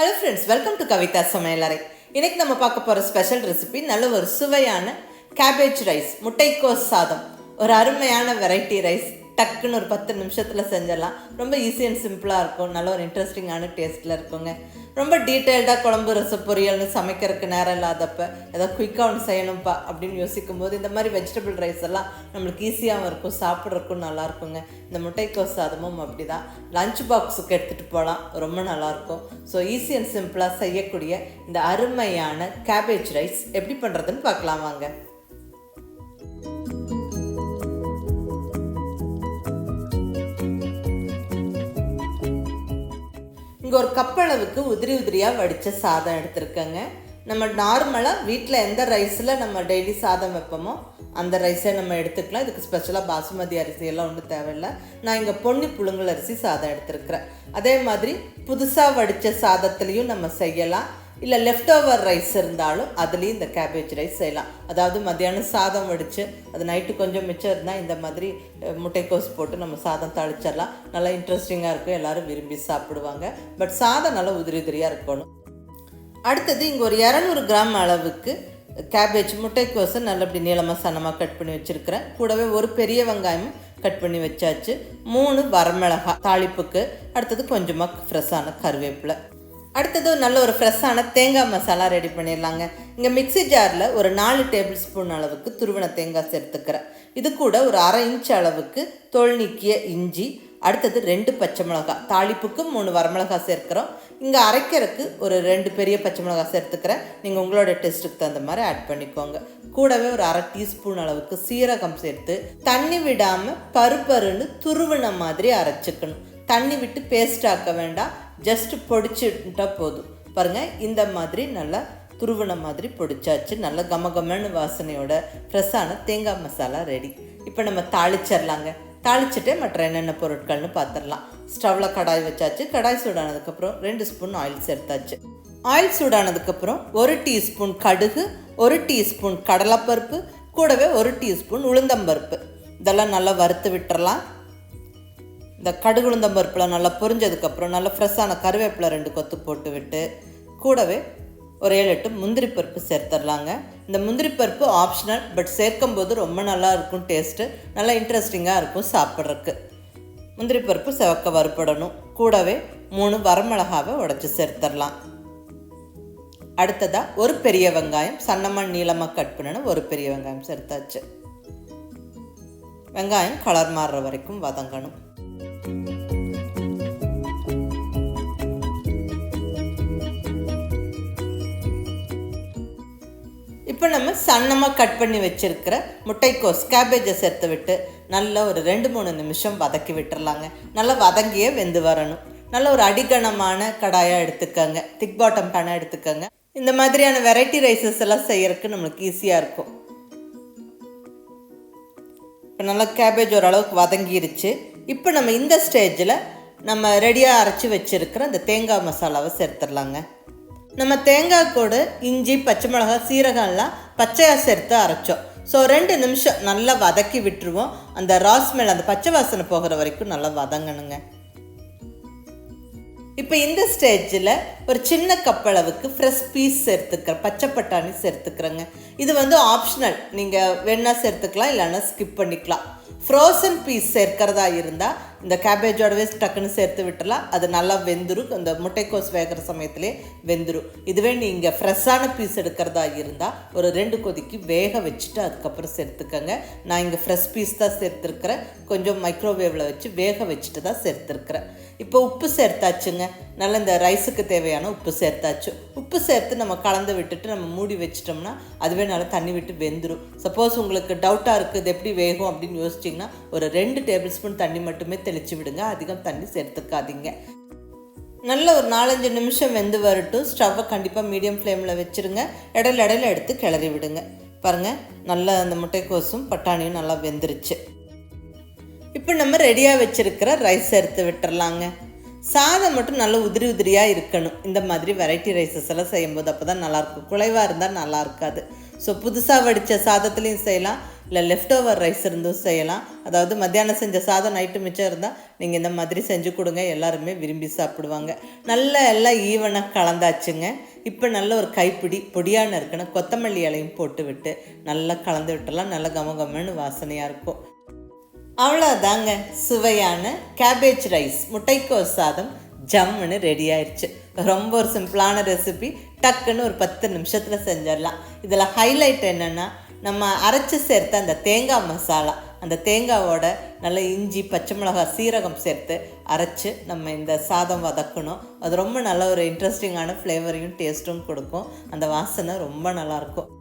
Hello friends, welcome to Kavitha சமையலறை. இன்றைக்கி நம்ம பார்க்க போகிற ஸ்பெஷல் ரெசிபி நல்ல ஒரு சுவையான கேபேஜ் ரைஸ், முட்டைக்கோஸ் சாதம். ஒரு அருமையான வெரைட்டி ரைஸ். டக்குன்னு ஒரு 10 நிமிஷத்தில் செஞ்சிடலாம். ரொம்ப ஈஸி அண்ட் சிம்பிளாக இருக்கும். நல்ல ஒரு இன்ட்ரெஸ்டிங்கான டேஸ்ட்டில் இருக்குங்க. ரொம்ப டீட்டெயில்டாக குழம்பு ரசம் பொரியல்னு சமைக்கிறதுக்கு நேரம் இல்லாதப்போ ஏதாவது குயிக்காக ஒன்று செய்யணும்ப்பா அப்படின்னு யோசிக்கும் போது இந்த மாதிரி வெஜிடபிள் ரைஸ் எல்லாம் நம்மளுக்கு ஈஸியாகவும் இருக்கும், சாப்பிட்றதுக்கும் நல்லாயிருக்குங்க. இந்த முட்டைக்கோஸ் சாதமும் அப்படி தான். லஞ்ச் பாக்ஸுக்கு எடுத்துகிட்டு போகலாம், ரொம்ப நல்லாயிருக்கும். ஸோ ஈஸி அண்ட் சிம்பிளாக செய்யக்கூடிய இந்த அருமையான கேபேஜ் ரைஸ் எப்படி பண்ணுறதுன்னு பார்க்கலாம் வாங்க. இங்கே ஒரு கப் அளவுக்கு உதிரி உதிரியாக வடித்த சாதம் எடுத்துருக்கேங்க. நம்ம நார்மலாக வீட்டில் எந்த ரைஸில் நம்ம டெய்லி சாதம் வைப்போமோ அந்த ரைஸை நம்ம எடுத்துக்கலாம். இதுக்கு ஸ்பெஷலாக பாசுமதி அரிசி எல்லாம் ஒன்றும் தேவையில்லை. நான் இங்கே பொன்னி புழுங்கல் அரிசி சாதம் எடுத்துருக்கிறேன். அதே மாதிரி புதுசாக வடித்த சாதத்துலேயும் நம்ம செய்யலாம். இல்லை லெஃப்ட் ஓவர் ரைஸ் இருந்தாலும் அதுலேயும் இந்த கேபேஜ் ரைஸ் செய்யலாம். அதாவது மத்தியானம் சாதம் வடித்து அது நைட்டு கொஞ்சம் மிச்சம் இருந்தால் இந்த மாதிரி முட்டைக்கோஸ் போட்டு நம்ம சாதம் தாளிச்சிடலாம். நல்லா இன்ட்ரெஸ்டிங்காக இருக்கும், எல்லோரும் விரும்பி சாப்பிடுவாங்க. பட் சாதம் நல்லா உதிரி உதிரியாக இருக்கணும். அடுத்தது இங்கே ஒரு 200 கிராம் அளவுக்கு கேபேஜ் முட்டைக்கோஸை நல்லபடி நீளமாக சன்னமாக கட் பண்ணி வச்சுருக்கிறேன். கூடவே ஒரு பெரிய வெங்காயமும் கட் பண்ணி வச்சாச்சு. 3 வரமிளகாய் தாளிப்புக்கு. அடுத்தது கொஞ்சமாக ஃப்ரெஷ்ஷான கருவேப்பிலை. அடுத்தது நல்ல ஒரு ஃப்ரெஷ்ஷான தேங்காய் மசாலா ரெடி பண்ணிடலாங்க. இங்கே மிக்ஸி ஜாரில் ஒரு 4 டேபிள் ஸ்பூன் அளவுக்கு துருவின தேங்காய் சேர்த்துக்கிறேன். இது கூட ஒரு 1/2 இன்ச் அளவுக்கு தோல் நீக்கிய இஞ்சி. அடுத்தது 2 பச்சை மிளகாய், தாளிப்புக்கு 3 வரமிளகாய் சேர்க்குறோம். இங்கே அரைக்கிறதுக்கு ஒரு 2 பெரிய பச்சை மிளகாய் சேர்த்துக்கிறேன். நீங்கள் உங்களோட டேஸ்ட்டுக்கு தகுந்த மாதிரி ஆட் பண்ணிக்கோங்க. கூடவே ஒரு 1/2 டீஸ்பூன் அளவுக்கு சீரகம் சேர்த்து தண்ணி விடாமல் பருப்பருன்னு துருவின மாதிரி அரைச்சிக்கணும். தண்ணி விட்டு பேஸ்ட் ஆக்க வேண்டாம், ஜஸ்ட் பொடிச்சுட்டா போதும். பாருங்கள், இந்த மாதிரி நல்லா துருவின மாதிரி பொடிச்சாச்சு. நல்ல கமகமன்னு வாசனையோட ஃப்ரெஷ்ஷான தேங்காய் மசாலா ரெடி. இப்போ நம்ம தாளிச்சிடலாங்க. தாளிச்சுட்டே மற்ற என்னென்ன பொருட்கள்னு பார்த்துடலாம். ஸ்டவ்வில் கடாய் வச்சாச்சு. கடாய் சூடானதுக்கப்புறம் 2 ஸ்பூன் ஆயில் சேர்த்தாச்சு. ஆயில் சூடானதுக்கப்புறம் 1 டீஸ்பூன் கடுகு, 1 டீஸ்பூன் கடலைப்பருப்பு, கூடவே 1 டீஸ்பூன் உளுந்தம்பருப்பு இதெல்லாம் நல்லா வறுத்து விட்டுறலாம். இந்த கடுகு உளுந்தம்பருப்பில் நல்லா பொரிஞ்சதுக்கப்புறம் நல்லா ஃப்ரெஷ்ஷான கருவேப்பிலை 2 கொத்து போட்டு விட்டு கூடவே ஒரு 7-8 முந்திரி பருப்பு சேர்த்துடலாங்க. இந்த முந்திரி பருப்பு ஆப்ஷனல், பட் சேர்க்கும் போது ரொம்ப நல்லா இருக்கும். டேஸ்ட்டு நல்லா இன்ட்ரெஸ்டிங்காக இருக்கும் சாப்பிட்றதுக்கு. முந்திரி பருப்பு செவக்க வறுப்படணும். கூடவே 3 வரமிளகாவை உடைச்சி சேர்த்துடலாம். அடுத்ததாக ஒரு பெரிய வெங்காயம் சன்னமாக நீளமாக கட் பண்ணின ஒரு பெரிய வெங்காயம் சேர்த்தாச்சு. வெங்காயம் கலர் மாறுற வரைக்கும் வதங்கணும். இப்போ நம்ம சன்னமாக கட் பண்ணி வச்சுருக்கிற முட்டைக்கோஸ் கேபேஜை சேர்த்து விட்டு நல்லா ஒரு 2-3 நிமிஷம் வதக்கி விட்டுறலாங்க. நல்லா வதங்கியே வெந்து வரணும். நல்ல ஒரு அடிகனமான கடாயாக எடுத்துக்கோங்க, திக் பாட்டம் பேனாக எடுத்துக்கோங்க. இந்த மாதிரியான வெரைட்டி ரைஸஸ் எல்லாம் செய்யறதுக்கு நம்மளுக்கு ஈஸியாக இருக்கும். இப்போ நல்லா கேபேஜ் ஓரளவுக்கு வதங்கிருச்சு. இப்போ நம்ம இந்த ஸ்டேஜில் நம்ம ரெடியாக அரைச்சி வச்சுருக்கிற அந்த தேங்காய் மசாலாவை சேர்த்துடலாங்க. நம்ம தேங்காய் கூட இஞ்சி, பச்சை மிளகாய், சீரகம்லாம் பச்சையாக சேர்த்து அரைச்சோம். ஸோ 2 நிமிஷம் நல்லா வதக்கி விட்டுருவோம். அந்த ராஸ்மெல், அந்த பச்சை வாசனை போகிற வரைக்கும் நல்லா வதங்கணுங்க. இப்போ இந்த ஸ்டேஜில் ஒரு சின்ன கப் அளவுக்கு ஃப்ரெஷ் பீஸ் சேர்த்துக்கிறேன், பச்சை பட்டாணி சேர்த்துக்கிறேங்க. இது ஆப்ஷனல், நீங்கள் வேணால் சேர்த்துக்கலாம், இல்லைன்னா ஸ்கிப் பண்ணிக்கலாம். ஃப்ரோசன் பீஸ் சேர்க்கிறதா இருந்தால் இந்த கேபேஜோடவே டக்குன்னு சேர்த்து விட்டுலாம். அது நல்லா வெந்துடும். அந்த முட்டைக்கோஸ் வேகிற சமயத்திலே வெந்துடும். இதுவே நீங்கள் ஃப்ரெஷ்ஷான பீஸ் எடுக்கிறதா இருந்தால் ஒரு 2 கொதிக்கு வேக வச்சுட்டு அதுக்கப்புறம் சேர்த்துக்கங்க. நான் இங்கே ஃப்ரெஷ் பீஸ் தான் சேர்த்துருக்கிறேன். கொஞ்சம் மைக்ரோவேவில் வச்சு வேக வச்சுட்டு தான் சேர்த்துருக்குறேன். இப்போ உப்பு சேர்த்தாச்சுங்க. நல்லா இந்த ரைஸுக்கு தேவையான உப்பு சேர்த்தாச்சு. உப்பு சேர்த்து நம்ம கலந்து விட்டுட்டு நம்ம மூடி வச்சிட்டோம்னா அதுவே நல்லா தண்ணி விட்டு வெந்துடும். சப்போஸ் உங்களுக்கு டவுட்டாக இருக்குது இது எப்படி வேகும் அப்படின்னு யோசிச்சிங்கன்னா ஒரு 2 டேபிள் ஸ்பூன் தண்ணி மட்டுமே தெளித்து விடுங்க. அதிகம் தண்ணி சேர்த்துக்காதீங்க. நல்ல ஒரு 4-5 நிமிஷம் வெந்து வரட்டும். ஸ்டவ்வை கண்டிப்பாக மீடியம் ஃப்ளேமில் வச்சுருங்க. இடையில எடுத்து கிளறி விடுங்க. பாருங்கள், நல்லா அந்த முட்டைக்கோஸும் பட்டாணியும் நல்லா வெந்துருச்சு. இப்போ நம்ம ரெடியாக வச்சுருக்கிற ரைஸ் எடுத்து விட்டுறலாங்க. சாதம் மட்டும் நல்லா உதிரி உதிரியாக இருக்கணும். இந்த மாதிரி வெரைட்டி ரைஸஸ் எல்லாம் செய்யும்போது அப்போ தான் நல்லாயிருக்கும். குழைவாக இருந்தால் நல்லா இருக்காது. ஸோ புதுசாக வடித்த சாதத்துலேயும் செய்யலாம், இல்லை லெஃப்ட் ஓவர் ரைஸ் இருந்தும் செய்யலாம். அதாவது மத்தியானம் செஞ்ச சாதம் நைட்டு மிச்சம் இருந்தால் நீங்கள் இந்த மாதிரி செஞ்சு கொடுங்க, எல்லாருமே விரும்பி சாப்பிடுவாங்க. நல்லா எல்லாம் ஈவனாக கலந்தாச்சுங்க. இப்போ நல்ல ஒரு கைப்பிடி பொடியான இருக்குன்னு கொத்தமல்லி இலையும் போட்டு விட்டு நல்லா கலந்து விட்டுலாம், நல்லா கமகமன்னு வாசனையாக இருக்கும். அவ்வளோதாங்க, சுவையான கேபேஜ் ரைஸ் முட்டைக்கோஸ் சாதம் ஜம்முன்னு ரெடி ஆயிடுச்சு. ரொம்ப ஒரு சிம்பிளான ரெசிபி, டக்குன்னு ஒரு 10 நிமிஷத்தில் செஞ்சிடலாம். இதில் ஹைலைட் என்னென்னா, நம்ம அரைச்சி சேர்த்த அந்த தேங்காய் மசாலா, அந்த தேங்காவோட நல்ல இஞ்சி பச்சை மிளகாய் சீரகம் சேர்த்து அரைச்சி நம்ம இந்த சாதம் வதக்கணும். அது ரொம்ப நல்ல ஒரு இன்ட்ரெஸ்டிங்கான ஃப்ளேவரையும் டேஸ்ட்டும் கொடுக்கும். அந்த வாசனை ரொம்ப நல்லாயிருக்கும்.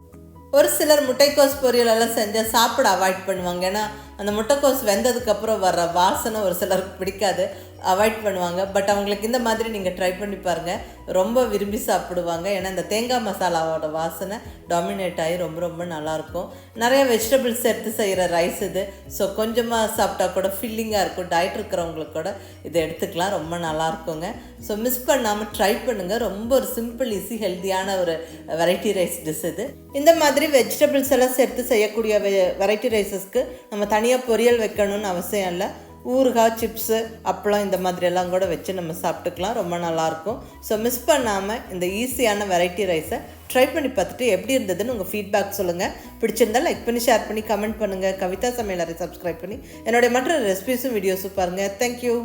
ஒரு சிலர் முட்டைக்கோஸ் பொரியலெல்லாம் செஞ்சால் சாப்பிட அவாய்ட் பண்ணுவாங்க. ஏன்னா அந்த முட்டைக்கோஸ் வெந்ததுக்கப்புறம் வர்ற வாசனை ஒரு சிலருக்கு பிடிக்காது, அவாய்ட் பண்ணுவாங்க. பட் அவங்களுக்கு இந்த மாதிரி நீங்கள் ட்ரை பண்ணி பாருங்கள், ரொம்ப விரும்பி சாப்பிடுவாங்க. ஏன்னா இந்த தேங்காய் மசாலாவோட வாசனை டாமினேட் ஆகி ரொம்ப ரொம்ப நல்லாயிருக்கும். நிறைய வெஜிடபிள்ஸ் சேர்த்து செய்கிற ரைஸ் இது. ஸோ கொஞ்சமாக சாப்பிட்டா கூட ஃபில்லிங்காக இருக்கும். டயட் இருக்கிறவங்களுக்கு கூட இதை எடுத்துக்கலாம், ரொம்ப நல்லாயிருக்குங்க. ஸோ மிஸ் பண்ணாமல் ட்ரை பண்ணுங்கள். ரொம்ப ஒரு சிம்பிள் ஈஸி ஹெல்த்தியான ஒரு வெரைட்டி ரைஸ் டிஷ் இது. இந்த மாதிரி வெஜிடபிள்ஸ் எல்லாம் சேர்த்து செய்யக்கூடிய வெரைட்டி ரைஸஸ்க்கு நம்ம தனியாக பொரியல் வைக்கணும்னு அவசியம் இல்லை. ஊறுகாய், சிப்ஸு, அப்பளம் இந்த மாதிரியெல்லாம் கூட வச்சு நம்ம சாப்பிட்டுக்கலாம், ரொம்ப நல்லாயிருக்கும். ஸோ மிஸ் பண்ணாமல் இந்த ஈஸியான வெரைட்டி ரைஸை ட்ரை பண்ணி பார்த்துட்டு எப்படி இருந்ததுன்னு உங்கள் ஃபீட்பேக் சொல்லுங்கள். பிடிச்சிருந்தால் லைக் பண்ணி ஷேர் பண்ணி கமெண்ட் பண்ணுங்கள். கவிதா சமையலறை சப்ஸ்கிரைப் பண்ணி என்னுடைய மற்ற ரெசிபிஸும் வீடியோஸும் பாருங்கள். தேங்க்யூ.